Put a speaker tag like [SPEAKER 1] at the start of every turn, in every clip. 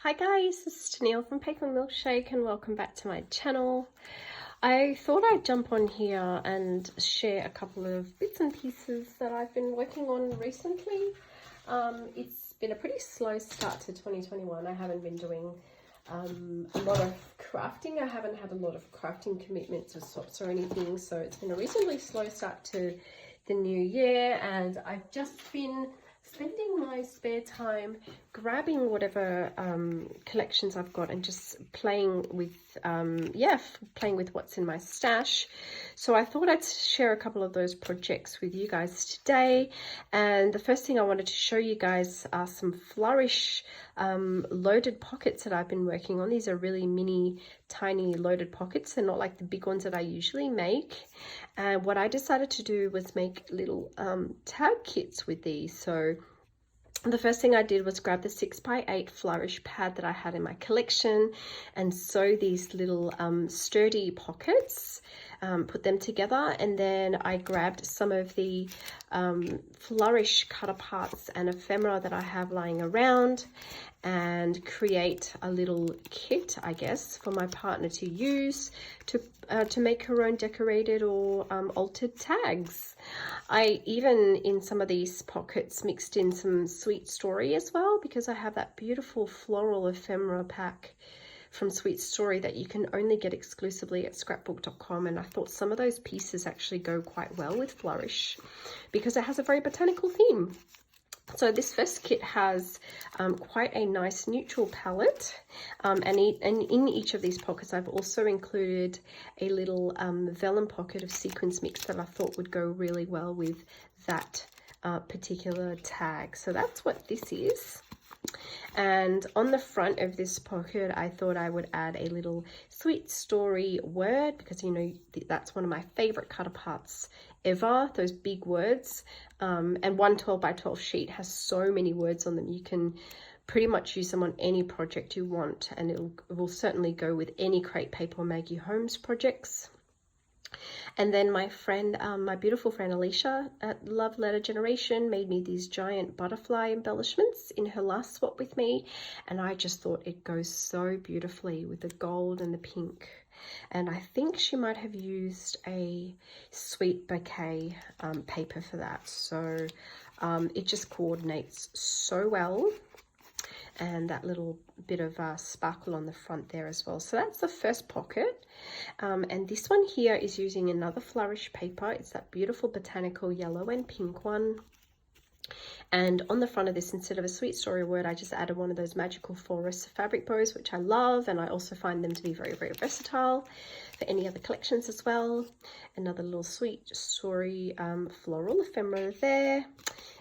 [SPEAKER 1] Hi guys, this is Tennille from Paper Milkshake and welcome back to my channel. I thought I'd jump on here and share a couple of bits and pieces that I've been working on recently. It's been a pretty slow start to 2021. I haven't been doing a lot of crafting. I haven't had a lot of crafting commitments or swaps or anything, so it's been a reasonably slow start to the new year, and I've just been spending my spare time grabbing whatever collections I've got and just playing with playing with what's in my stash. So I thought I'd share a couple of those projects with you guys today. And the first thing I wanted to show you guys are some Flourish loaded pockets that I've been working on. These are really mini tiny loaded pockets. They're not like the big ones that I usually make. And what I decided to do was make little tag kits with these. So the first thing I did was grab the 6x8 Flourish pad that I had in my collection and sew these little sturdy pockets, put them together, and then I grabbed some of the Flourish cut apart and ephemera that I have lying around and create a little kit, I guess, for my partner to use to make her own decorated or altered tags. I even, in some of these pockets, mixed in some Sweet Story as well, because I have that beautiful floral ephemera pack from Sweet Story that you can only get exclusively at scrapbook.com, and I thought some of those pieces actually go quite well with Flourish because it has a very botanical theme. So this first kit has quite a nice neutral palette, and in each of these pockets I've also included a little vellum pocket of sequins mix that I thought would go really well with that particular tag. So that's what this is. And on the front of this pocket I thought I would add a little Sweet Story word, because you know that's one of my favorite cut aparts ever, those big words. And one 12x12 sheet has so many words on them. You can pretty much use them on any project you want, and it will certainly go with any Crate Paper or Maggie Holmes projects. And then my friend, my beautiful friend Alicia at Love Letter Generation made me these giant butterfly embellishments in her last swap with me, and I just thought it goes so beautifully with the gold and the pink. And I think she might have used a sweet bouquet paper for that, so it just coordinates so well. And that little bit of sparkle on the front there as well. So that's the first pocket. And this one here is using another Flourish paper. It's that beautiful botanical yellow and pink one. And on the front of this, instead of a Sweet Story word, I just added one of those magical forest fabric bows, which I love, and I also find them to be very, very versatile for any other collections as well. Another little Sweet Story floral ephemera there.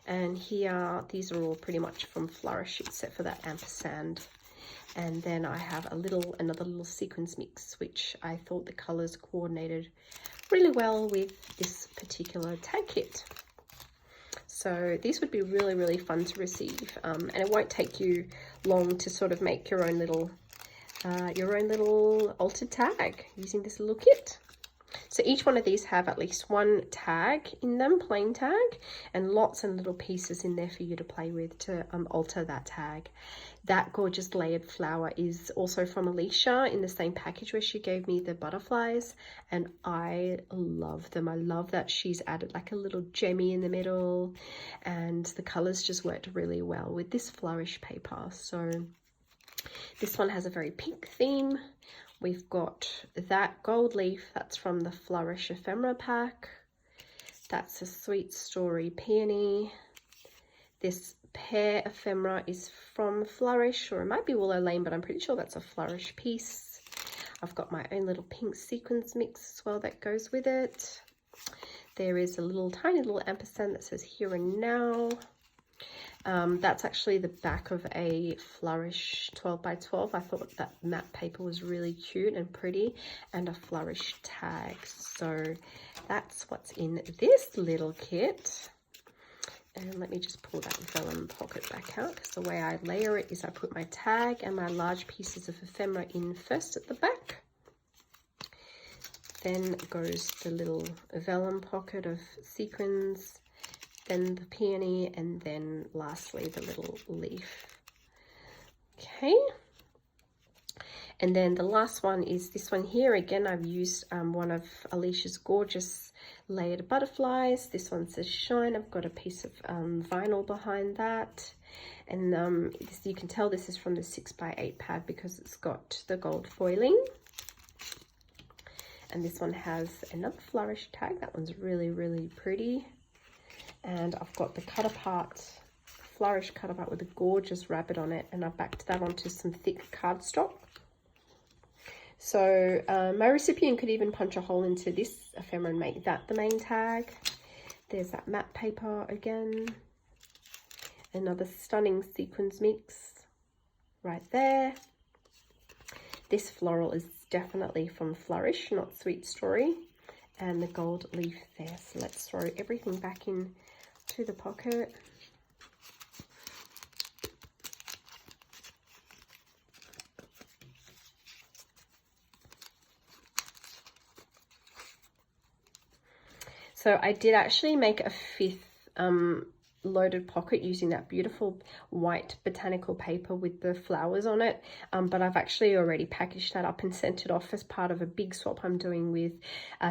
[SPEAKER 1] And here, these are all pretty much from Flourish, except for that ampersand. And then I have another little sequins mix, which I thought the colors coordinated really well with this particular tag kit. So these would be really, really fun to receive, and it won't take you long to sort of make your own little altered tag using this little kit. So each one of these have at least one tag in them, plain tag, and lots of little pieces in there for you to play with to alter that tag. That gorgeous layered flower is also from Alicia in the same package where she gave me the butterflies, and I love them. I love that she's added like a little gemmy in the middle, and the colors just worked really well with this Flourish paper. So this one has a very pink theme. We've got that gold leaf, that's from the Flourish ephemera pack. That's a Sweet Story peony. This pear ephemera is from Flourish, or it might be Willow Lane, but I'm pretty sure that's a Flourish piece. I've got my own little pink sequins mix as well that goes with it. There is a tiny little ampersand that says Here and Now. That's actually the back of a Flourish 12x12. I thought that matte paper was really cute and pretty, and a Flourish tag. So that's what's in this little kit. And let me just pull that vellum pocket back out, because the way I layer it is I put my tag and my large pieces of ephemera in first at the back. Then goes the little vellum pocket of sequins, then the peony, and then lastly the little leaf. Okay, And then the last one is this one here. Again, I've used one of Alicia's gorgeous layered butterflies. This one says Shine. I've got a piece of vinyl behind that. And you can tell this is from the 6x8 pad because it's got the gold foiling. And this one has another Flourish tag. That one's really, really pretty. And I've got the cut apart, Flourish cut apart with a gorgeous rabbit on it. And I've backed that onto some thick cardstock. So my recipient could even punch a hole into this ephemera and make that the main tag. There's that matte paper again. Another stunning sequins mix right there. This floral is definitely from Flourish, not Sweet Story. And the gold leaf there. So let's throw everything back in to the pocket. So I did actually make a fifth loaded pocket using that beautiful white botanical paper with the flowers on it, but I've actually already packaged that up and sent it off as part of a big swap I'm doing with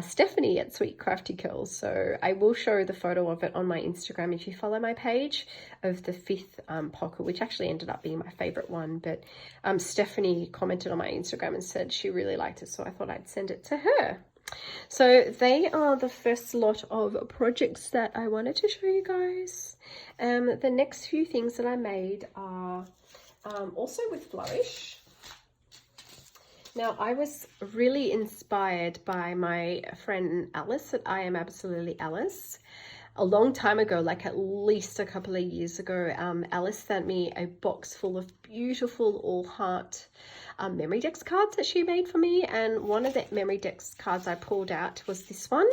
[SPEAKER 1] Stephanie at Sweet Crafty Curls. So I will show the photo of it on my Instagram if you follow my page, of the fifth pocket, which actually ended up being my favorite one. But Stephanie commented on my Instagram and said she really liked it, so I thought I'd send it to her. So they are the first lot of projects that I wanted to show you guys. The next few things that I made are also with Flourish. Now, I was really inspired by my friend Alice at I Am Absolutely Alice. A long time ago, like at least a couple of years ago, Alice sent me a box full of beautiful all heart memory decks cards that she made for me, and one of the memory decks cards I pulled out was this one,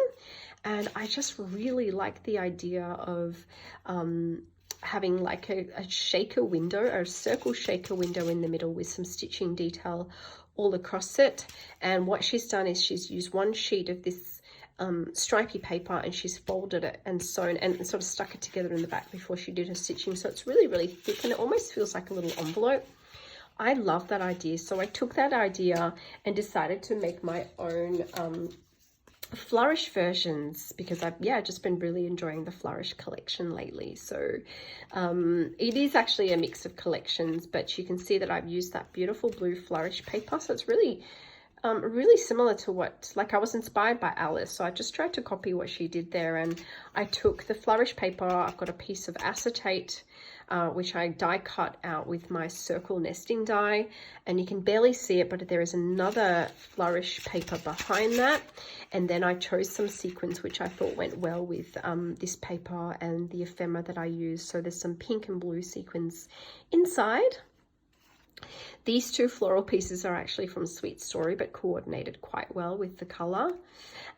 [SPEAKER 1] and I just really like the idea of having like a shaker window, or a circle shaker window in the middle with some stitching detail all across it. And what she's done is she's used one sheet of this stripy paper and she's folded it and sewn and sort of stuck it together in the back before she did her stitching, so it's really, really thick and it almost feels like a little envelope. I love that idea, so I took that idea and decided to make my own Flourish versions, because I've just been really enjoying the Flourish collection lately. So it is actually a mix of collections, but you can see that I've used that beautiful blue Flourish paper, so it's really really similar to what, like, I was inspired by Alice, so I just tried to copy what she did there. And I took the Flourish paper, I've got a piece of acetate which I die cut out with my circle nesting die, and you can barely see it, but there is another Flourish paper behind that. And then I chose some sequins which I thought went well with this paper and the ephemera that I used. So there's some pink and blue sequins inside. These two floral pieces are actually from Sweet Story, but coordinated quite well with the color.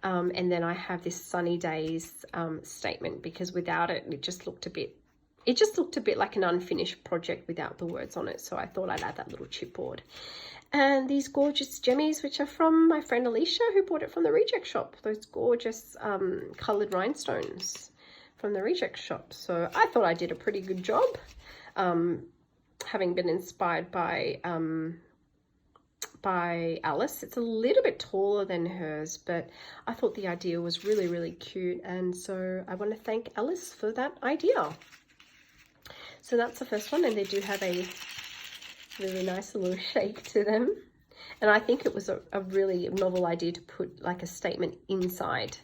[SPEAKER 1] And then I have this Sunny Days statement, because without it, it just looked a bit like an unfinished project without the words on it. So I thought I'd add that little chipboard. And these gorgeous gemmies, which are from my friend Alicia, who bought it from the Reject Shop. Those gorgeous colored rhinestones from the Reject Shop. So I thought I did a pretty good job. Having been inspired by Alice. It's a little bit taller than hers, but I thought the idea was really, really cute. And so I want to thank Alice for that idea. So that's the first one, and they do have a really nice little shake to them. And I think it was a really novel idea to put like a statement inside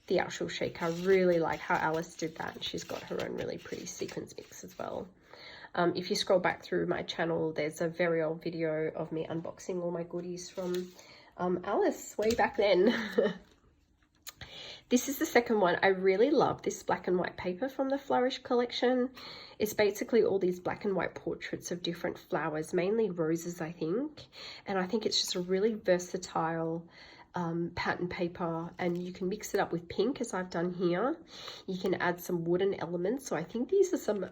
[SPEAKER 1] the actual shake. I really like how Alice did that. She's got her own really pretty sequins mix as well. If you scroll back through my channel, there's a very old video of me unboxing all my goodies from Alice way back then. This is the second one. I really love this black and white paper from the Flourish collection. It's basically all these black and white portraits of different flowers, mainly roses, I think. And I think it's just a really versatile pattern paper, and you can mix it up with pink, as I've done here. You can add some wooden elements. So I think these are some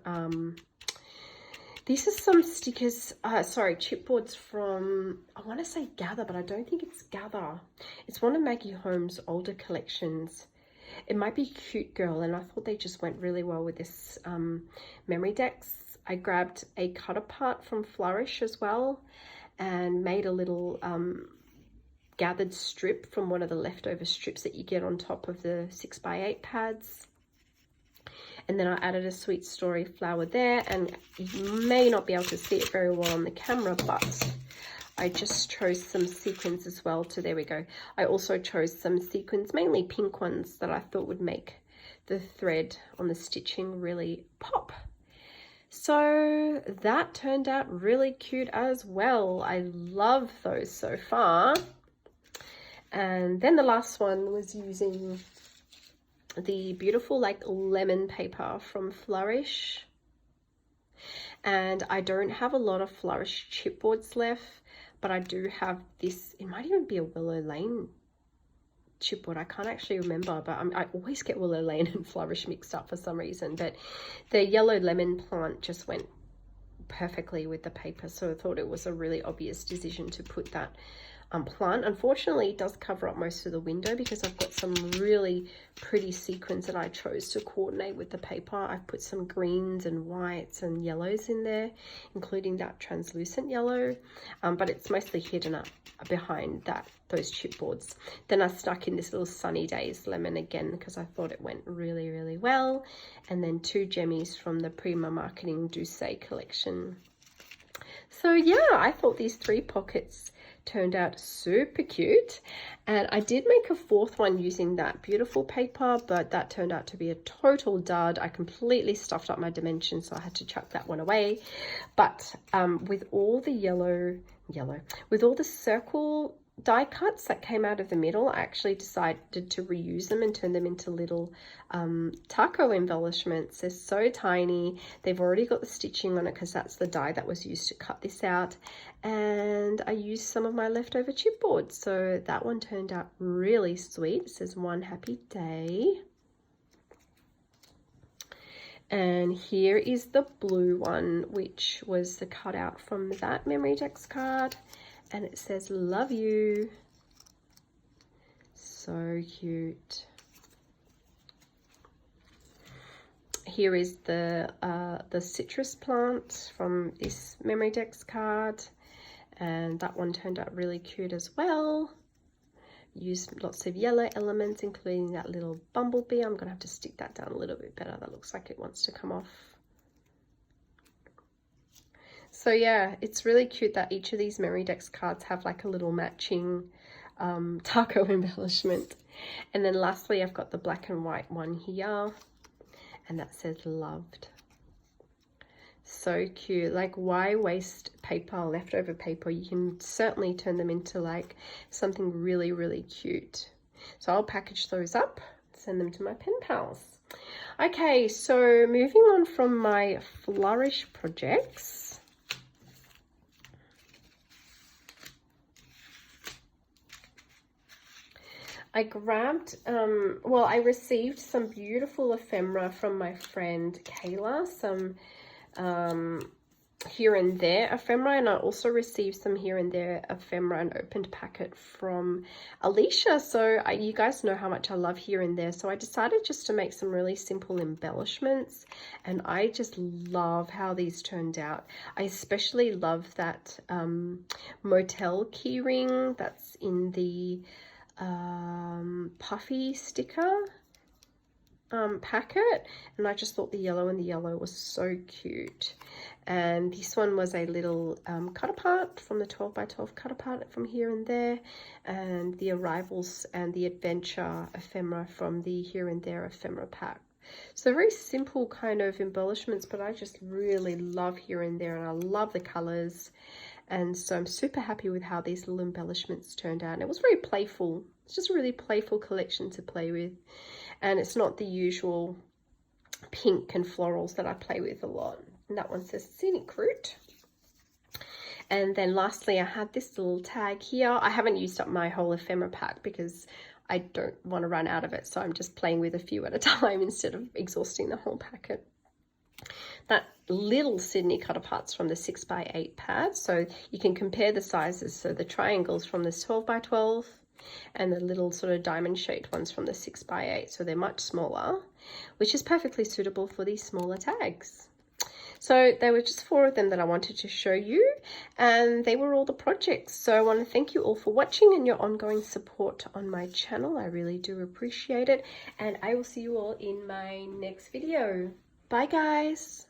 [SPEAKER 1] stickers, chipboards from, I want to say Gather, but I don't think it's Gather. It's one of Maggie Holmes' older collections. It might be Cute Girl, and I thought they just went really well with this memory decks. I grabbed a cut apart from Flourish as well, and made a little gathered strip from one of the leftover strips that you get on top of the 6x8 pads. And then I added a Sweet Story flower there, and you may not be able to see it very well on the camera, but I just chose some sequins as well. So there we go. I also chose some sequins, mainly pink ones, that I thought would make the thread on the stitching really pop. So that turned out really cute as well. I love those so far. And then the last one was using the beautiful like lemon paper from Flourish. And I don't have a lot of Flourish chipboards left, but I do have this. It might even be a Willow Lane chipboard. I can't actually remember, but I always get Willow Lane and Flourish mixed up for some reason. But the yellow lemon plant just went perfectly with the paper, so I thought it was a really obvious decision to put that plant. Unfortunately, it does cover up most of the window because I've got some really pretty sequins that I chose to coordinate with the paper. I've put some greens and whites and yellows in there, including that translucent yellow, but it's mostly hidden up behind those chipboards. Then I stuck in this little Sunny Days lemon again because I thought it went really, really well. And then 2 gemmies from the Prima Marketing Douce collection. So yeah, I thought these 3 pockets turned out super cute, and I did make a 4th one using that beautiful paper, but that turned out to be a total dud. I completely stuffed up my dimensions, so I had to chuck that one away. But with all the with all the circle die cuts that came out of the middle, I actually decided to reuse them and turn them into little taco embellishments. They're so tiny. They've already got the stitching on it because that's the die that was used to cut this out, and I used some of my leftover chipboard, so that one turned out really sweet. It says One Happy Day. And here is the blue one, which was the cutout from that Memory Decks card. And it says Love You. So cute. Here is the citrus plant from this Memory Decks card. And that one turned out really cute as well. Used lots of yellow elements, including that little bumblebee. I'm going to have to stick that down a little bit better. That looks like it wants to come off. So yeah, it's really cute that each of these Memory Decks cards have like a little matching taco embellishment. And then lastly, I've got the black and white one here, and that says Loved. So cute. Like, why waste paper, leftover paper? You can certainly turn them into like something really, really cute. So I'll package those up, send them to my pen pals. Okay, so moving on from my Flourish projects, I grabbed, well, I received some beautiful ephemera from my friend Kayla, some Here and There ephemera, and I also received some Here and There ephemera, an opened packet from Alicia. So you guys know how much I love Here and There, so I decided just to make some really simple embellishments, and I just love how these turned out. I especially love that motel key ring that's in the puffy sticker packet, and I just thought the yellow and the yellow was so cute. And this one was a little cut apart from the 12x12 cut apart from Here and There, and the Arrivals and the Adventure ephemera from the Here and There ephemera pack. So very simple kind of embellishments, but I just really love Here and There, and I love the colors. And so I'm super happy with how these little embellishments turned out. And it was very playful. It's just a really playful collection to play with. And it's not the usual pink and florals that I play with a lot. And that one says Scenic Route. And then lastly, I had this little tag here. I haven't used up my whole ephemera pack because I don't want to run out of it. So I'm just playing with a few at a time instead of exhausting the whole packet. That little Sydney cut aparts from the 6x8 pad, so you can compare the sizes. So the triangles from this 12x12 and the little sort of diamond shaped ones from the 6x8, so they're much smaller, which is perfectly suitable for these smaller tags. So they were just 4 of them that I wanted to show you, and they were all the projects. So I want to thank you all for watching and your ongoing support on my channel. I really do appreciate it, and I will see you all in my next video. Bye guys.